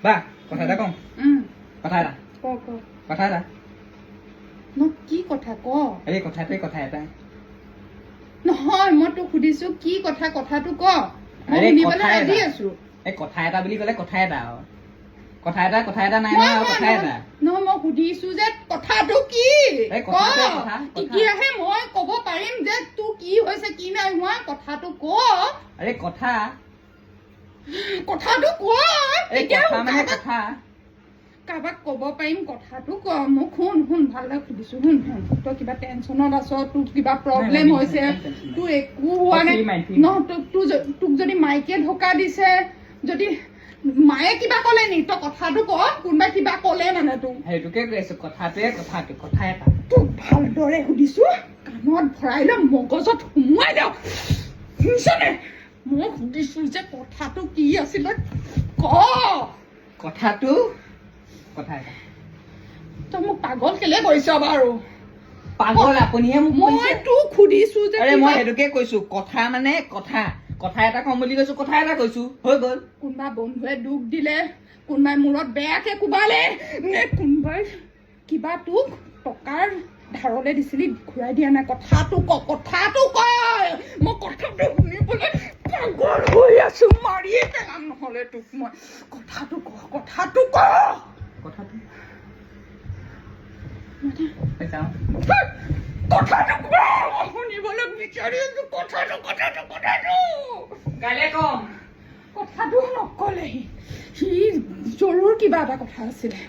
বা কথা এটা কওঁ কথা এটা কথা এটা কি কথা ক এই কথাটোৱে কথা এটা নহয় মই তোক সুধিছো কি কথা কথাটো ক মই আৰে শুনিবলৈ কথা ৰাজি এটা। আছো এই কথা এটা বুলি ক'লে কথা এটা আৰু কথা এটা নাই নহয় আৰু কথা এটা নহয় মই সুধিছো যে কথাটো কি এই কথাটোৱে কথা তেতিয়াহে মই কব পাৰিম যে তোৰ কি হৈছে কি নাই হোৱা কথাটো ক আৰে কথাটো ক এই কথা মানে কথা কাৰোবাক কব পাৰিম কথাটো ক মোক শুন ভালদৰে সুধিছো শুন তই কিবা টেনচনত আছ তোৰ কিবা প্ৰব্লেম হৈছে তোৰ একো হোৱা নাই নহয় তোক যদি মাইকে ঢকা দিছে যদি মায়ে কিবা ক'লে নি তই কথাটো ক কোনোবাই কিবা ক'লে মানে তোক সেইটোকে কৈ আছো কথাটোৱে কথা এটা তোক ভালদৰে সুধিছো কাণত ভৰাই লৈ মগজত সোমোৱাই দিয়ক শুনিছনে মই সুধিছো যে কথাটো কি আছিলে ক কথাটো কথা এটা তই মোক পাগল কেলে কৰিছ বাৰু পাগল আপুনিহে মোক মই কৈছে তোক সুধিছো যে আৰে মই সেইটোকে কৈছো কথা মানে কথা এটা কম বুলি কৈছো কথা এটা কৈছো হৈ গ'ল কোনোবা বন্ধুৱে দুখ দিলে কোনোবাই মূৰত বেয়াকে কোবালে নে কোনোবাই কিবা তোক টকাৰ ধাৰলে দিছিলি ঘূৰাই দিয়া নাই কথাটো ক মই কথাটো শুনিবলৈ পাগল হৈ আছো মাৰিয়ে পেলাম নহ'লে তোক মই কথাটো ক কথাটো কথাটো ক শুনিবলৈ বিচাৰি আছো কথাটো কাইলৈ কম কথাটো নকলে সি জৰুৰ কিবা এটা কথা আছিলে